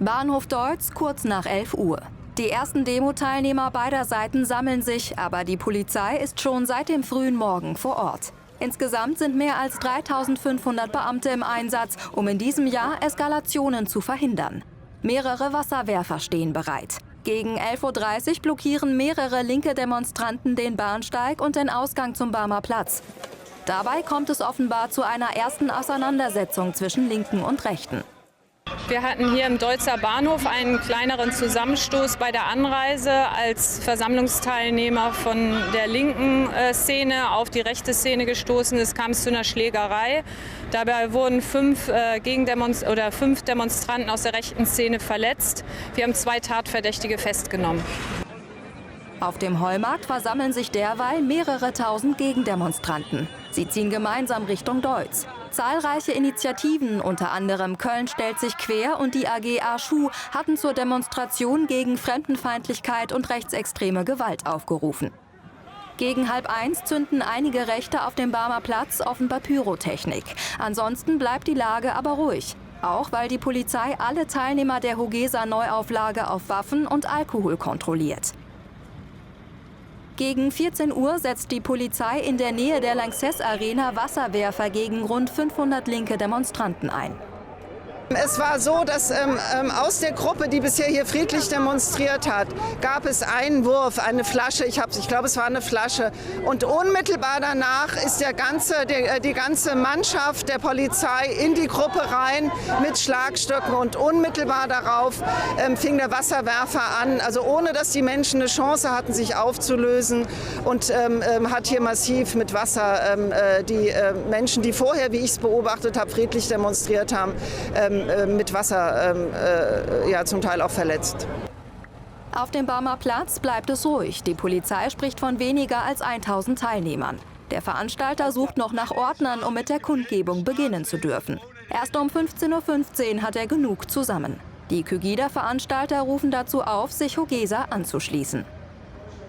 Bahnhof Deutz, kurz nach 11 Uhr. Die ersten Demo-Teilnehmer beider Seiten sammeln sich, aber die Polizei ist schon seit dem frühen Morgen vor Ort. Insgesamt sind mehr als 3.500 Beamte im Einsatz, um in diesem Jahr Eskalationen zu verhindern. Mehrere Wasserwerfer stehen bereit. Gegen 11:30 Uhr blockieren mehrere linke Demonstranten den Bahnsteig und den Ausgang zum Barmer Platz. Dabei kommt es offenbar zu einer ersten Auseinandersetzung zwischen Linken und Rechten. Wir hatten hier im Deutzer Bahnhof einen kleineren Zusammenstoß bei der Anreise, als Versammlungsteilnehmer von der linken Szene auf die rechte Szene gestoßen ist, kam es zu einer Schlägerei. Dabei wurden 5 Demonstranten aus der rechten Szene verletzt. Wir haben 2 Tatverdächtige festgenommen. Auf dem Heumarkt versammeln sich derweil mehrere tausend Gegendemonstranten. Sie ziehen gemeinsam Richtung Deutz. Zahlreiche Initiativen, unter anderem Köln stellt sich quer und die AG A-Schuh, hatten zur Demonstration gegen Fremdenfeindlichkeit und rechtsextreme Gewalt aufgerufen. Gegen 12:30 zünden einige Rechte auf dem Barmer Platz offenbar Pyrotechnik. Ansonsten bleibt die Lage aber ruhig. Auch weil die Polizei alle Teilnehmer der Hogeser Neuauflage auf Waffen und Alkohol kontrolliert. Gegen 14 Uhr setzt die Polizei in der Nähe der Lanxess Arena Wasserwerfer gegen rund 500 linke Demonstranten ein. Es war so, dass aus der Gruppe, die bisher hier friedlich demonstriert hat, gab es einen Wurf, eine Flasche, ich glaube es war eine Flasche. Und unmittelbar danach ist die ganze Mannschaft der Polizei in die Gruppe rein mit Schlagstöcken und unmittelbar darauf fing der Wasserwerfer an, also ohne dass die Menschen eine Chance hatten, sich aufzulösen und hat hier massiv mit Wasser die Menschen, die vorher, wie ich es beobachtet habe, friedlich demonstriert haben, mit Wasser zum Teil auch verletzt. Auf dem Barmer Platz bleibt es ruhig. Die Polizei spricht von weniger als 1000 Teilnehmern. Der Veranstalter sucht noch nach Ordnern, um mit der Kundgebung beginnen zu dürfen. Erst um 15:15 Uhr hat er genug zusammen. Die Kygida-Veranstalter rufen dazu auf, sich Hogeser anzuschließen.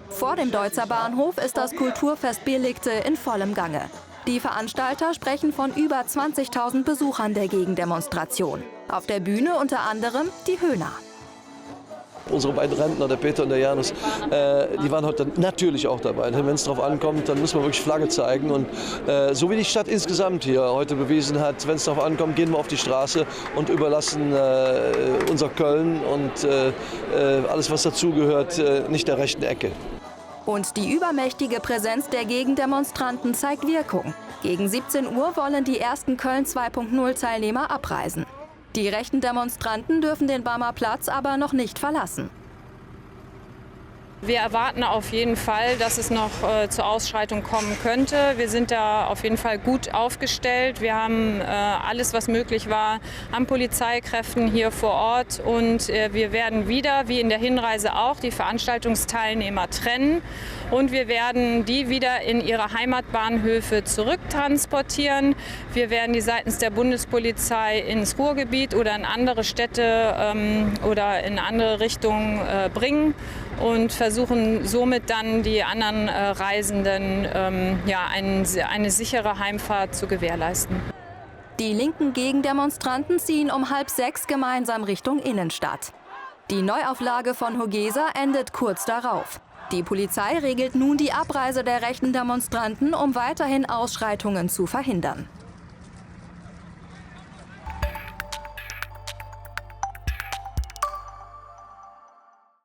Vor dem Deutzer Bahnhof ist das Kulturfest Bierlikte in vollem Gange. Die Veranstalter sprechen von über 20.000 Besuchern der Gegendemonstration. Auf der Bühne unter anderem die Höhner. Unsere beiden Rentner, der Peter und der Janus, die waren heute natürlich auch dabei. Wenn es darauf ankommt, dann muss man wirklich Flagge zeigen. Und so wie die Stadt insgesamt hier heute bewiesen hat, wenn es darauf ankommt, gehen wir auf die Straße und überlassen unser Köln und alles, was dazugehört, nicht der rechten Ecke. Und die übermächtige Präsenz der Gegendemonstranten zeigt Wirkung. Gegen 17 Uhr wollen die ersten Köln 2.0-Teilnehmer abreisen. Die rechten Demonstranten dürfen den Barmer Platz aber noch nicht verlassen. Wir erwarten auf jeden Fall, dass es noch zur Ausschreitung kommen könnte. Wir sind da auf jeden Fall gut aufgestellt. Wir haben alles, was möglich war, an Polizeikräften hier vor Ort. Und wir werden wieder, wie in der Hinreise auch, die Veranstaltungsteilnehmer trennen. Und wir werden die wieder in ihre Heimatbahnhöfe zurücktransportieren. Wir werden die seitens der Bundespolizei ins Ruhrgebiet oder in andere Städte oder in andere Richtungen bringen und versuchen somit dann die anderen Reisenden eine sichere Heimfahrt zu gewährleisten. Die linken Gegendemonstranten ziehen um 5:30 gemeinsam Richtung Innenstadt. Die Neuauflage von Hogeser endet kurz darauf. Die Polizei regelt nun die Abreise der rechten Demonstranten, um weiterhin Ausschreitungen zu verhindern.